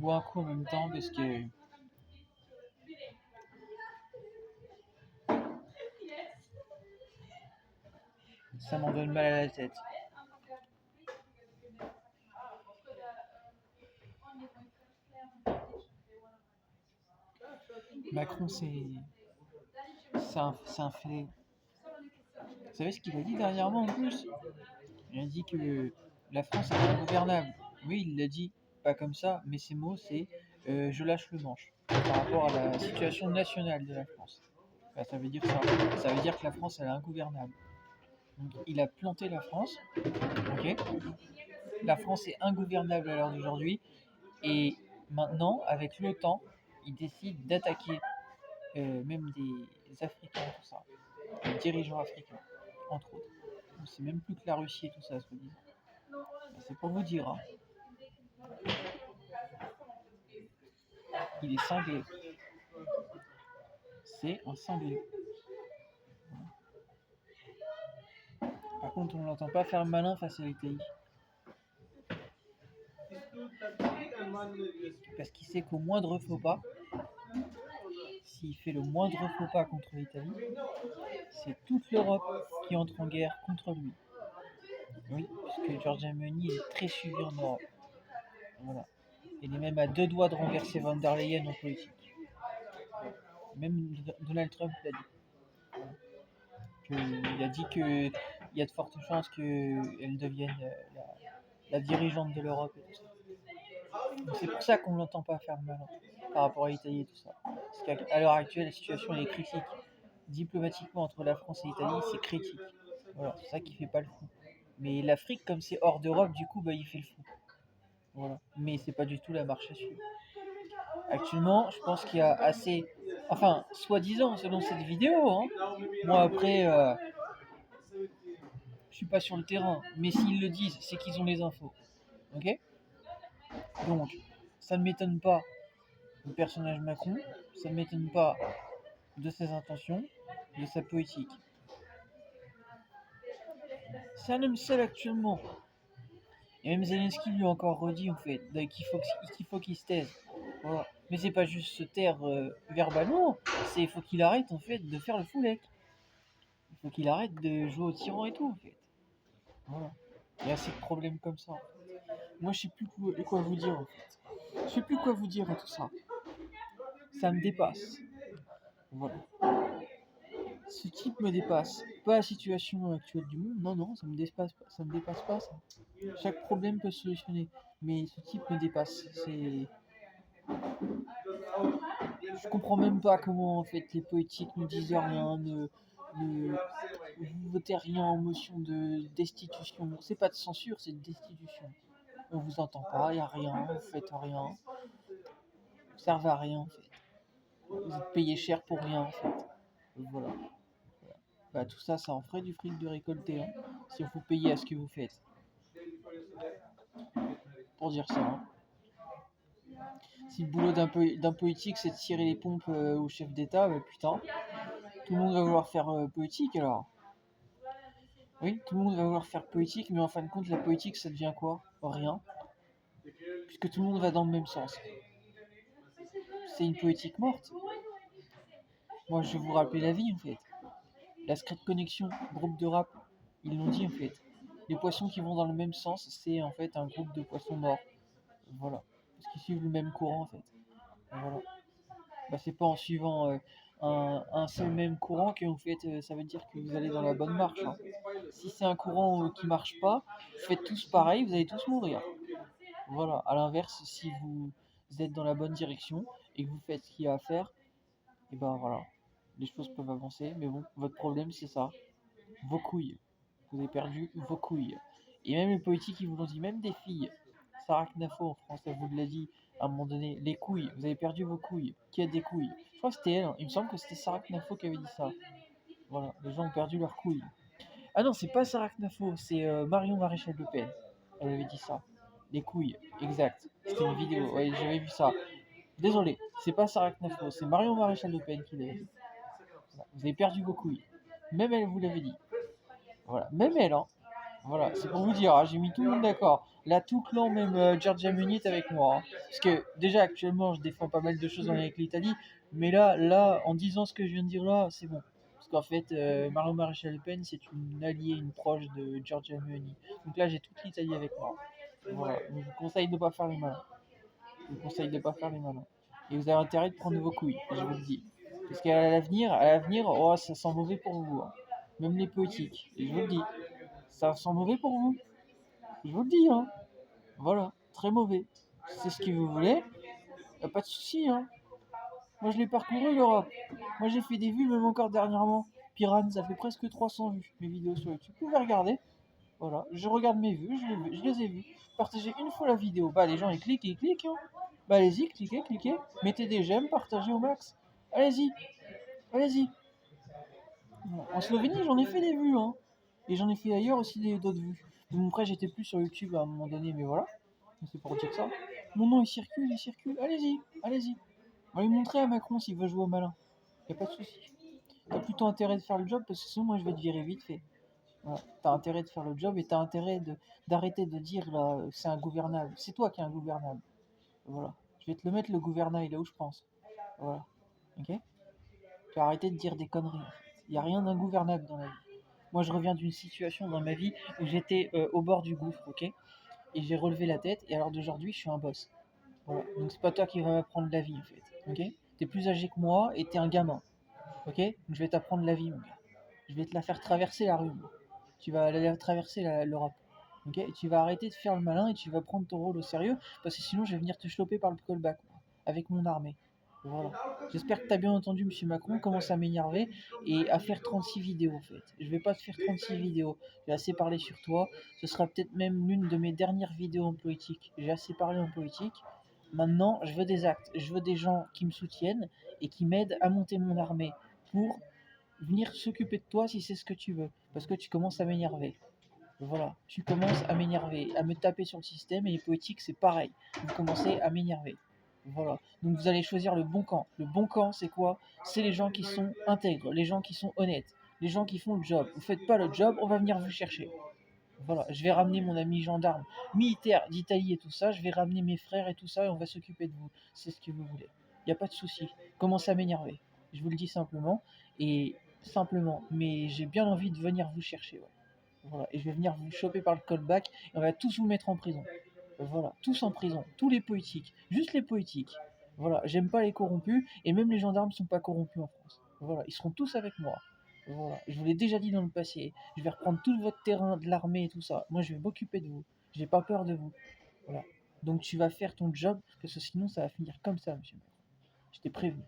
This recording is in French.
bois un coup en même temps parce que ça m'en donne mal à la tête. Macron, c'est un fait. Vous savez ce qu'il a dit dernièrement en plus? Il a dit que la France est ingouvernable. Oui, il l'a dit, pas comme ça, mais ses mots, c'est je lâche le manche par rapport à la situation nationale de la France. Bah, ça veut dire ça. Ça veut dire que la France, elle est ingouvernable. Donc, il a planté la France. Ok. La France est ingouvernable à l'heure d'aujourd'hui. Et maintenant, avec l'OTAN, il décide d'attaquer même des Africains, tout ça. Des dirigeants africains, entre autres. Donc, c'est même plus que la Russie et tout ça, soi-disant. C'est pour vous dire. Hein. Il est cinglé. C'est un cinglé. Par contre, on ne l'entend pas faire malin face à l'Italie. Parce qu'il sait qu'au moindre faux pas, s'il fait le moindre faux pas contre l'Italie, c'est toute l'Europe qui entre en guerre contre lui. Oui, puisque Giorgia Meloni est très suivi en Europe. Voilà. Il est même à deux doigts de renverser Von der Leyen en politique. Même Donald Trump l'a dit. Il a dit qu'il y a de fortes chances qu'elle devienne la dirigeante de l'Europe et tout ça. Donc c'est pour ça qu'on ne l'entend pas faire mal par rapport à l'Italie et tout ça. Parce qu'à l'heure actuelle, la situation est critique. Diplomatiquement, entre la France et l'Italie, c'est critique. Voilà, c'est ça qui fait pas le fou. Mais l'Afrique, comme c'est hors d'Europe, du coup, bah, il fait le fou. Voilà. Mais c'est pas du tout la marche à suivre. Actuellement, je pense qu'il y a assez. Enfin, soi-disant, selon cette vidéo, hein. Moi, après, je suis pas sur le terrain. Mais s'ils le disent, c'est qu'ils ont les infos. Ok? Donc, ça ne m'étonne pas du personnage Macron, ça ne m'étonne pas de ses intentions, de sa politique. C'est un homme seul actuellement. Et même Zelensky lui a encore redit en fait qu'il faut qu'il se taise. Voilà. Mais c'est pas juste se taire verbalement, il faut qu'il arrête en fait de faire le foulec. Il faut qu'il arrête de jouer au tyran et tout en fait. Voilà. Il y a assez de problèmes comme ça. Moi je sais plus quoi vous dire en fait. Je sais plus quoi vous dire et tout ça. Ça me dépasse. Voilà. Ce type me dépasse. Pas la situation actuelle du monde, non, ça me dépasse pas ça. Chaque problème peut se solutionner, mais ce type me dépasse. Je comprends même pas comment en fait les politiques ne disent rien, vous votez rien en motion de destitution. C'est pas de censure, c'est de destitution. On vous entend pas, y a rien, vous faites rien, vous servez à rien en fait. Vous êtes payé cher pour rien en fait. Voilà. Bah, tout ça, ça en ferait du fric de récolter, hein, si on vous payait à ce que vous faites. Pour dire ça. Hein. Si le boulot d'un politique, c'est de tirer les pompes au chef d'État, bah putain, tout le monde va vouloir faire politique alors. Oui, tout le monde va vouloir faire politique, mais en fin de compte, la politique, ça devient quoi? Rien. Puisque tout le monde va dans le même sens. C'est une politique morte. Moi, je vais vous rappeler la vie, en fait. La Secret Connection, groupe de rap, ils l'ont dit, en fait. Les poissons qui vont dans le même sens, c'est en fait un groupe de poissons morts. Voilà. Parce qu'ils suivent le même courant, en fait. Voilà. Bah, c'est pas en suivant un seul même courant que en fait, ça veut dire que vous allez dans la bonne marche. Hein. Si c'est un courant qui marche pas, vous faites tous pareil, vous allez tous mourir. Voilà. À l'inverse, si vous êtes dans la bonne direction et que vous faites ce qu'il y a à faire, et ben voilà, les choses peuvent avancer. Mais bon, votre problème c'est ça, vos couilles. Vous avez perdu vos couilles. Et même les politiques, ils vous l'ont dit, même des filles. Sarah Knafo en France, elle vous l'a dit à un moment donné, les couilles, vous avez perdu vos couilles. Qui a des couilles? Je crois que c'était elle, hein. Il me semble que c'était Sarah Knafo qui avait dit ça. Voilà, les gens ont perdu leurs couilles. Ah non, c'est pas Sarah Knafo, c'est Marion Maréchal Le Pen. Elle avait dit ça. Les couilles, exact. C'était une vidéo, ouais, j'avais vu ça. Désolé, c'est pas Sarah Knafo, c'est Marion Maréchal Le Pen qui l'avait dit. Voilà, vous avez perdu vos couilles. Même elle vous l'avait dit. Voilà, même elle, hein. Voilà, c'est pour vous dire, hein, j'ai mis tout le monde d'accord. Là, tout clan, même Giorgia Meloni est avec moi, hein. Parce que déjà, actuellement, je défends pas mal de choses avec l'Italie. Mais là, en disant ce que je viens de dire là, c'est bon. Parce qu'en fait, Marion Maréchal Le Pen, c'est une alliée, une proche de Giorgia Meloni. Donc là, j'ai toute l'Italie avec moi. Voilà, donc je vous conseille de pas faire les malins. Je vous conseille de pas faire les malins. Et vous avez intérêt de prendre vos couilles, je vous le dis. Parce à l'avenir, oh, ça sent mauvais pour vous, hein. Même les politiques, et je vous le dis, ça sent mauvais pour vous. Je vous le dis, hein. Voilà, très mauvais. C'est ce que vous voulez, y a pas de souci, hein. Moi, je l'ai parcouru l'Europe. Moi, j'ai fait des vues, même encore dernièrement. Piran, ça fait presque 300 vues, mes vidéos sur YouTube. Vous pouvez regarder. Voilà, je regarde mes vues, je les ai vues. Partagez une fois la vidéo. Bah, les gens, ils cliquent, hein. Bah, allez-y, cliquez, cliquez. Mettez des j'aime, partagez au max. Allez-y, allez-y. En Slovénie, j'en ai fait des vues, hein. Et j'en ai fait ailleurs aussi d'autres vues. Bon, après, j'étais plus sur YouTube à un moment donné, mais voilà. C'est pour dire ça. Mon nom, il circule, il circule. Allez-y, allez-y. On va lui montrer à Macron s'il veut jouer au malin. Y a pas de souci. T'as plutôt intérêt de faire le job parce que sinon, moi, je vais te virer vite fait. Voilà. T'as intérêt de faire le job et t'as intérêt d'arrêter de dire là, c'est ingouvernable. C'est toi qui es ingouvernable. Voilà. Je vais te le mettre le gouvernail là où je pense. Voilà. Ok. Tu vas arrêter de dire des conneries. Il n'y a rien d'ingouvernable dans la vie. Moi, je reviens d'une situation dans ma vie où j'étais au bord du gouffre, ok. Et j'ai relevé la tête. Et alors d'aujourd'hui, je suis un boss. Voilà. Donc c'est pas toi qui vas m'apprendre la vie en fait. Ok. T'es plus âgé que moi et t'es un gamin. Ok. Donc je vais t'apprendre la vie, mon gars. Je vais te la faire traverser la rue. Tu vas aller traverser l'Europe. Ok, et tu vas arrêter de faire le malin et tu vas prendre ton rôle au sérieux parce que sinon je vais venir te choper par le callback avec mon armée. Voilà. J'espère que tu as bien entendu Monsieur Macron commence à m'énerver et à faire 36 vidéos en fait. Je vais pas te faire 36 vidéos. J'ai assez parlé sur toi. Ce sera peut-être même l'une de mes dernières vidéos en politique. J'ai assez parlé en politique. Maintenant, je veux des actes. Je veux des gens qui me soutiennent et qui m'aident à monter mon armée pour venir s'occuper de toi si c'est ce que tu veux. Parce que tu commences à m'énerver. Voilà, tu commences à m'énerver, à me taper sur le système et les politiques c'est pareil. Vous commencez à m'énerver. Voilà. Donc vous allez choisir le bon camp. Le bon camp c'est quoi? C'est les gens qui sont intègres, les gens qui sont honnêtes, les gens qui font le job. Vous faites pas le job, on va venir vous chercher. Voilà, je vais ramener mon ami gendarme militaire d'Italie et tout ça, je vais ramener mes frères et tout ça et on va s'occuper de vous. C'est ce que vous voulez. Il n'y a pas de souci. Commencez à m'énerver. Je vous le dis simplement. Et simplement. Mais j'ai bien envie de venir vous chercher. Ouais. Voilà. Et je vais venir vous choper par le callback et on va tous vous mettre en prison. Voilà, tous en prison. Tous les politiques. Juste les politiques. Voilà, j'aime pas les corrompus et même les gendarmes sont pas corrompus en France. Voilà, ils seront tous avec moi. Voilà, je vous l'ai déjà dit dans le passé. Je vais reprendre tout votre terrain de l'armée et tout ça. Moi, je vais m'occuper de vous. J'ai pas peur de vous. Voilà. Donc, tu vas faire ton job parce que sinon, ça va finir comme ça, monsieur. Je t'ai prévenu.